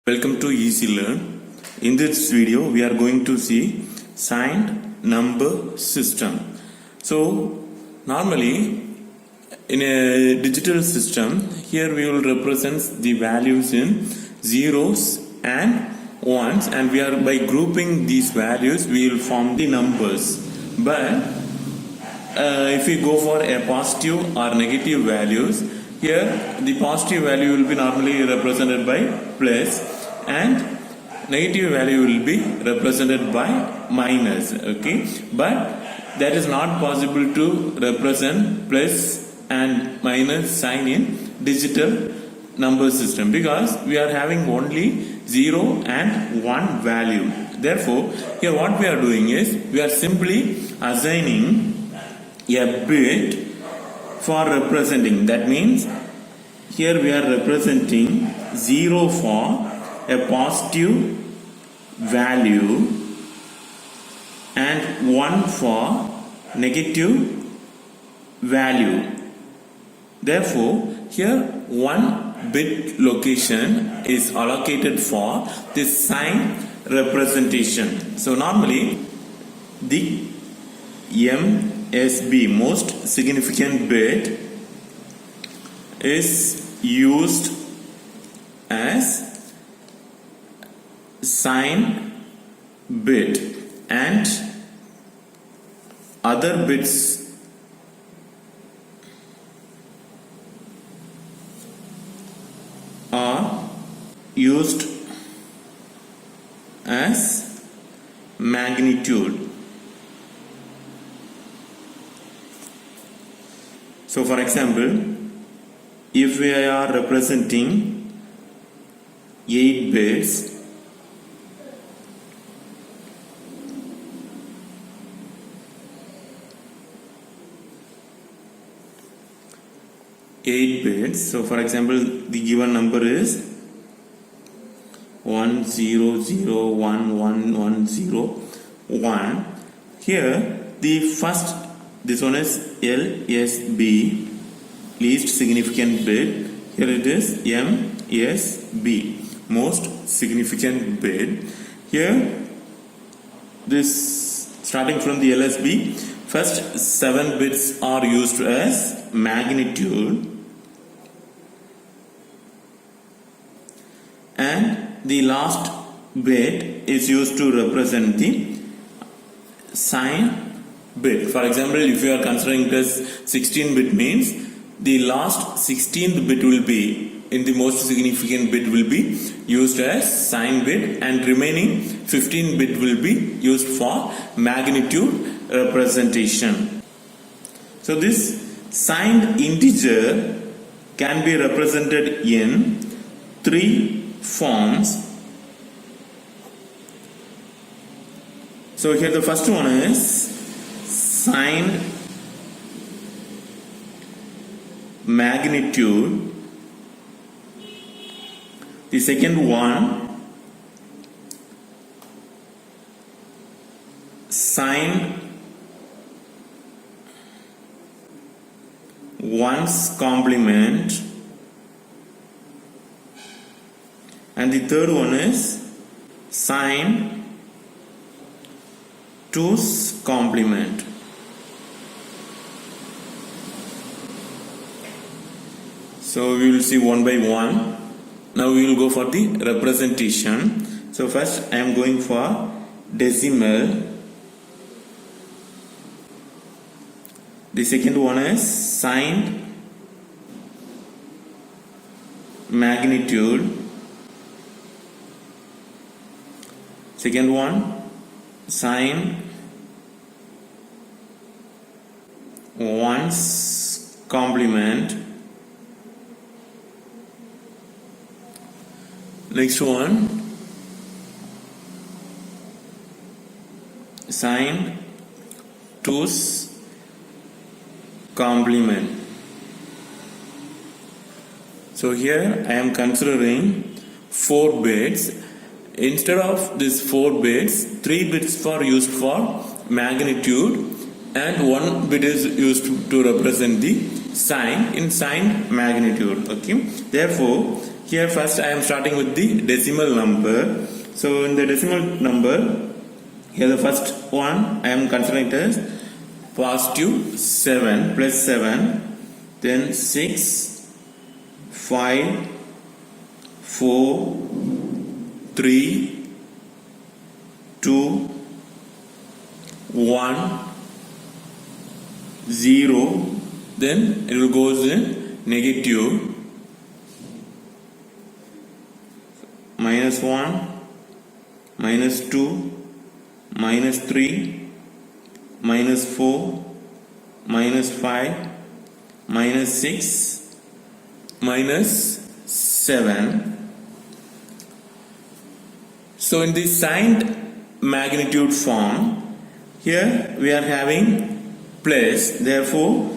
Welcome to Easy Learn. In this video, we are going to see signed number system. So, normally in a digital system, here we will represent the values in zeros and ones, and we are by grouping these values, we will form the numbers. But if we go for a positive or negative values, here the positive value will be normally represented by plus and negative value will be represented by minus. Okay, but that is not possible to represent plus and minus sign in digital number system because we are having only 0 and 1 value. Therefore, here what we are doing is we are simply assigning a bit for representing. That means here we are representing 0 for a positive value and 1 for negative value. Therefore, here 1 bit location is allocated for this sign representation. So normally the MSB, most significant bit, is used as sign bit and other bits are used as magnitude. So for example, if we are representing 8 bits, so for example the given number is 100111101. Here the first, this one is LSB, least significant bit. Here it is MSB, most significant bit. Here this, starting from the LSB, first 7 bits are used as magnitude and the last bit is used to represent the sign bit. For example, if you are considering this 16-bit means the last 16th bit will be in the most significant bit will be used as sign bit and remaining 15 bit will be used for magnitude representation. So this signed integer can be represented in 3 forms. So here the first one is signed magnitude. The second one, signed ones complement, and the third one is signed twos complement. So we will see one by one. Now we will go for the representation. So first I am going for decimal. The second one is signed magnitude. Second one, signed ones complement. Next one, signed twos complement. So here I am considering 4 bits. Instead of these 4 bits, 3 bits are used for magnitude and 1 bit is used to represent the sign in signed magnitude. Okay, therefore here first I am starting with the decimal number. So in the decimal number, here the first one I am considering it as positive 7 plus 7, then 6, 5, 4, 3, 2, 1, 0, then it will goes in negative minus 1, minus 2, minus 3, minus 4, minus 5, minus 6, minus 7. So in the signed magnitude form, here we are having plus, therefore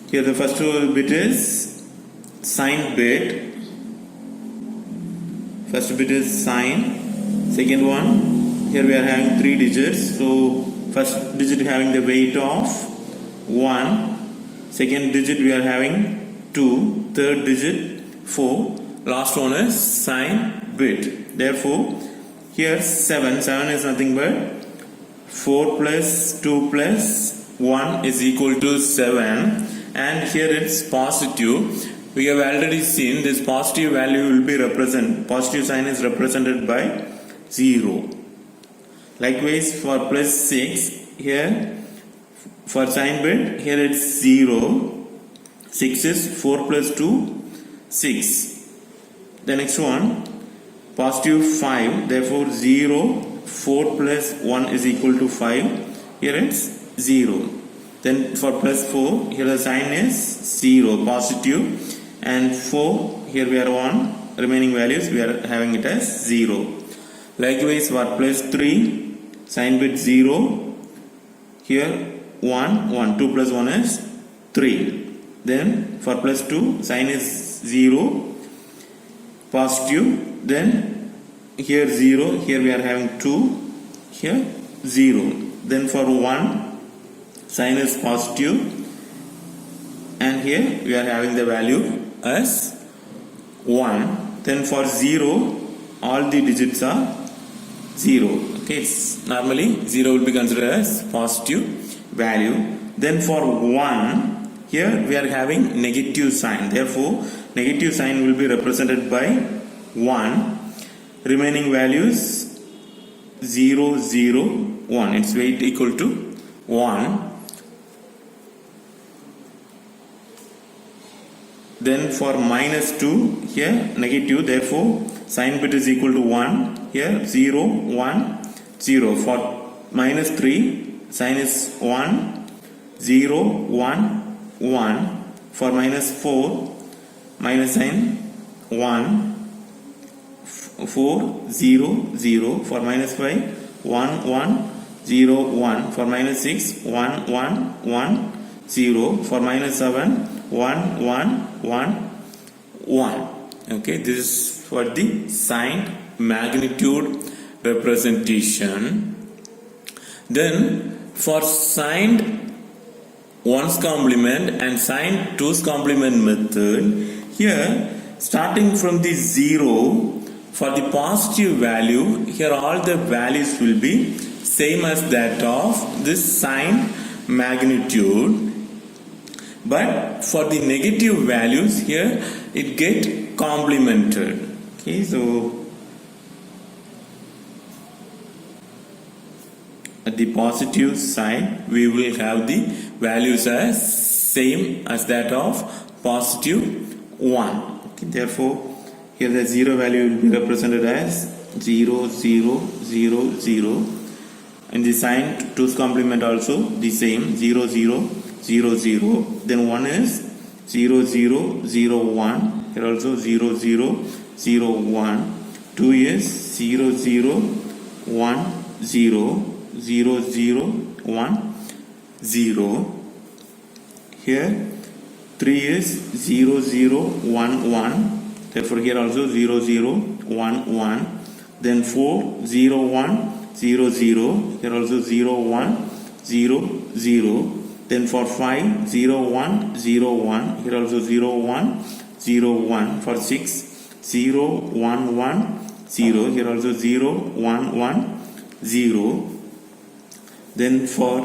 here the first bit is signed bit, first bit is sign, second one, here we are having 3 digits, so first digit having the weight of 1, second digit we are having 2, third digit 4, last one is sign bit. Therefore here 7 is nothing but 4 plus 2 plus 1 is equal to 7, and here it's positive. We have already seen this positive value will be positive sign is represented by 0. Likewise for plus 6, here for sign bit, here it's 0. 6 is 4 plus 2, 6. The next one, positive 5, therefore 0, 4 plus 1 is equal to 5. Here it's 0. Then for plus 4, here the sign is 0, positive, and 4, here we are 1, remaining values we are having it as 0. Likewise for plus 3, sign bit 0, here 1, 1, 2 plus 1 is 3. Then for plus 2, sign is 0, positive, then here 0, here we are having 2, here 0. Then for 1, sign is positive, and here we are having the value as 1. Then for 0, all the digits are 0. Okay, normally 0 will be considered as positive value. Then for 1, here we are having negative sign, therefore negative sign will be represented by 1. Remaining values 0, 0, 1, its weight equal to 1. Then for minus 2, here negative, therefore sign bit is equal to 1. Here 0, 1, 0. For minus 3, sign is 1, 0, 1, 1. For minus 4, minus sign 1, 4, 0, 0. For minus 5, 1, 1, 0, 1. For minus 6, 1, 1, 1, 0. For minus 7, 1, 1, 1, 1. Okay, this is for the signed magnitude representation. Then for signed 1's complement and signed 2's complement method, here starting from the 0, for the positive value, here all the values will be same as that of this signed magnitude. But for the negative values, here it get complemented. Okay, so at the positive side, we will have the values as same as that of positive 1. Okay, therefore, here the 0 value will be represented as 0, 0, 0, 0. And the sign 2's complement also the same, 0, 0, 0, 0. Then 1 is 0, 0, 0, 1. Here also 0, 0, 0, 1. 2 is 0, 0, 1, 0, 0, 0, 1, 0. Here 3 is 0, 0, 1, 1. Therefore here also 0, 0, 1, 1. Then 4, 0, 1, 0, 0. Here also 0, 1, 0, 0. Then for 5, 0, 1, 0, 1. Here also 0, 1, 0, 1. For 6, 0 1 1 0. Here also 0 1 1 0. Then for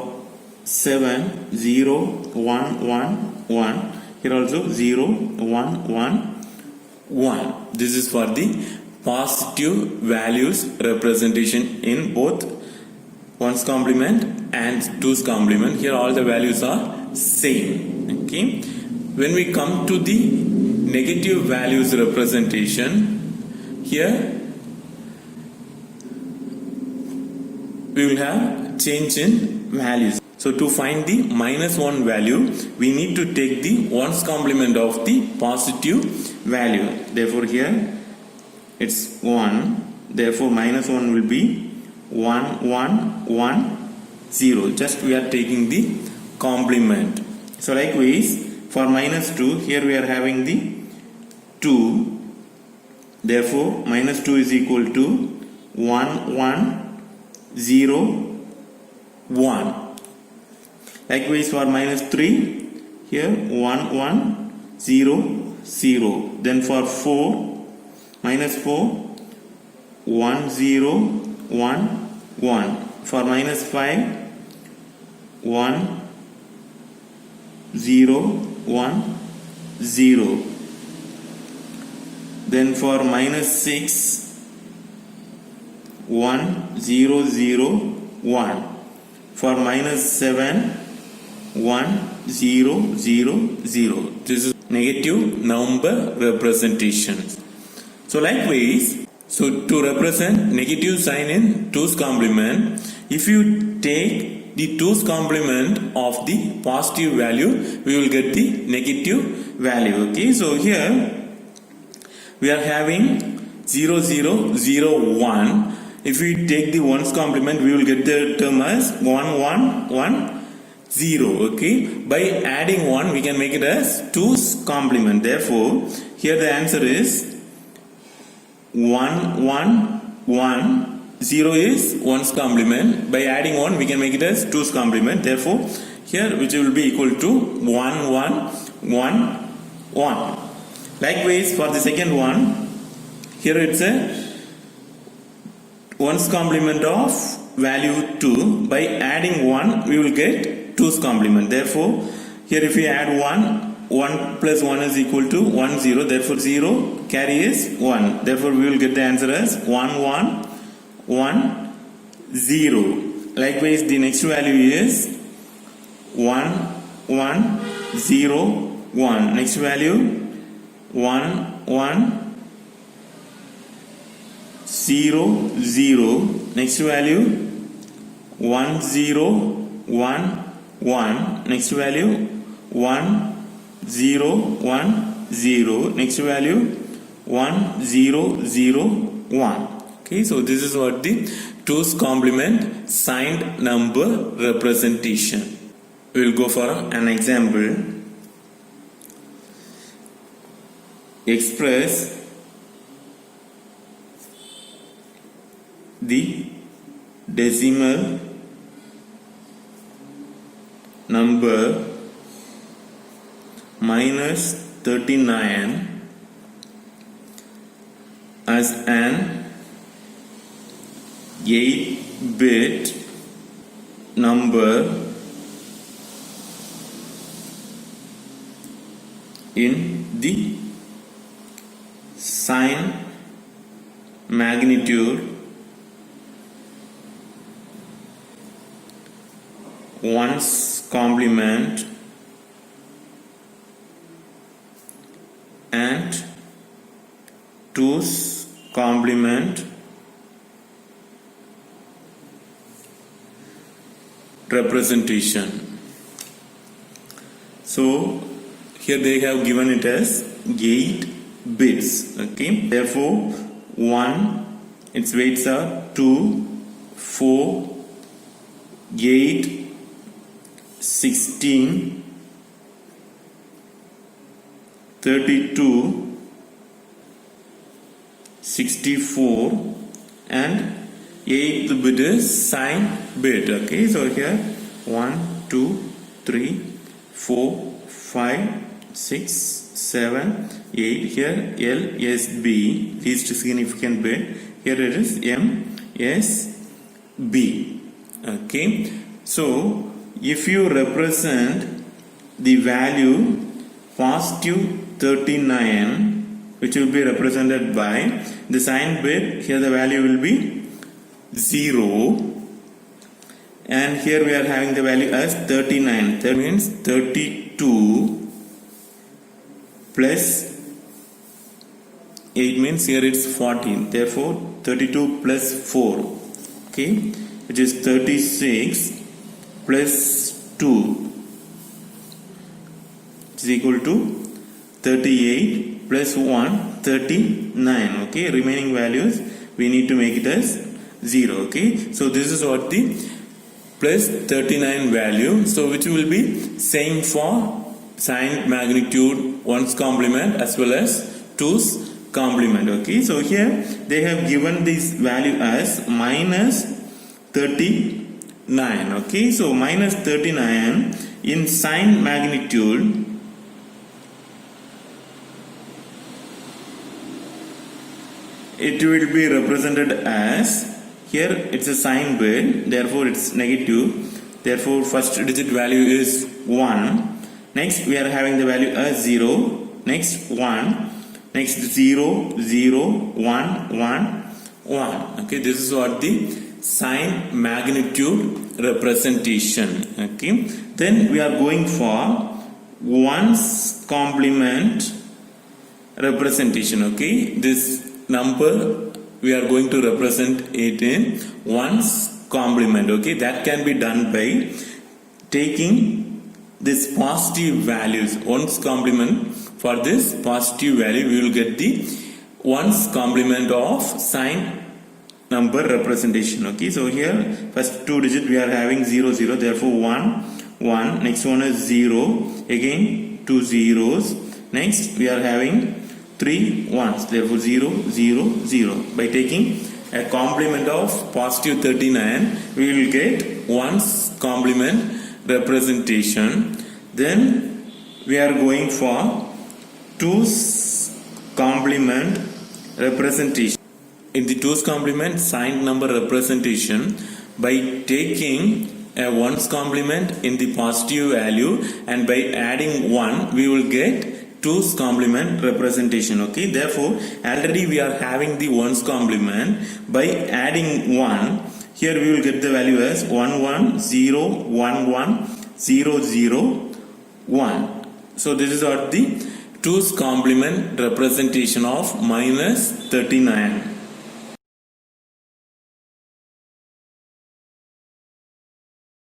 7 0 1 1 1. Here also 0 1 1 1. This is for the positive values representation in both 1's complement and 2's complement. Here all the values are same. Okay. When we come to the negative values representation, here we will have change in values. So to find the -1 value, we need to take the 1's complement of the positive value. Therefore here it's 1. Therefore -1 will be 1 1 1 0. Just we are taking the complement. So likewise for -2, here we are having the 2. Therefore -2 is equal to 1 1 0 1. Likewise for -3, here 1 1 0 0. Then for 4, -4 1 0 1 1. For -5 1 0 1 0. Then for -6 1 0 0 1. For -7 1 0 0 0. This is negative number representation. So likewise, so to represent negative sign in 2's complement, if you take the 2's complement of the positive value, we will get the negative value. Okay, so here we are having 0 0 0 1. If we take the 1's complement, we will get the term as 1 1 1 0. Okay, by adding 1 we can make it as 2's complement. Therefore here the answer is 1 1 1 0 is 1's complement. By adding 1 we can make it as 2's complement. Therefore here which will be equal to 1 1 1 1. Likewise for the second one, here it's a 1's complement of value 2. By adding 1 we will get 2's complement. Therefore here if we add 1 plus 1 is equal to 1 0. Therefore 0 carry is 1. Therefore we will get the answer as 1 1 1 0. Likewise the next value is 1 1 0 1. Next value 1 1 0 0. Next value 1 0 1 1. Next value 1 0 1 0. Next value 1 0 0 1. Okay, so this is what the 2's complement signed number representation. We will go for an example. Express the decimal number -39 as an 8-bit number in the sign magnitude 1's complement and 2's complement representation. So here they have given it as 8 bits. Okay, therefore 1, its weights are 2 4 8 16 32 64 and 8th bit is sign bit. Okay, so here 1 2 3 4 5 6 7, 8. Here LSB, least significant bit. Here it is MSB. Okay. So if you represent the value positive 39, which will be represented by the sign bit, here the value will be 0, and here we are having the value as 39. That means 32 plus 8 means here it's 14. Therefore 32 plus 4, okay, which is 36 plus 2 is equal to 38 plus 1, 39. Okay, remaining values we need to make it as 0. Okay, so this is what the plus 39 value. So which will be same for sign magnitude 1's complement as well as 2's complement. Okay, so here they have given this value as minus 39. Okay, so minus 39 in sign magnitude, it will be represented as, here it's a sign bit, therefore it's negative, therefore first digit value is 1. Next we are having the value as 0, next 1, next 0, 0, 1, 1, 1. Okay, this is what the sign magnitude representation. Okay, then we are going for 1's complement representation. Okay, this number we are going to represent it in 1's complement. Okay, that can be done by taking this positive values, 1's complement. For this positive value we will get the 1's complement of sign number representation. Okay, so here first two digit we are having 0, 0, therefore 1, 1. Next one is 0, again 2 zeros. Next we are having 3 1s, therefore 0, 0, 0. By taking a complement of positive 39, we will get 1's complement representation. Then we are going for 2's complement representation. In the 2's complement sign number representation, by taking a 1's complement in the positive value and by adding 1, we will get 2's complement representation. Okay, therefore already we are having the 1's complement. By adding 1, here we will get the value as 1, 1, 0, 1, 1, 0, 0, 1. So this is what the 2's complement representation of minus 39.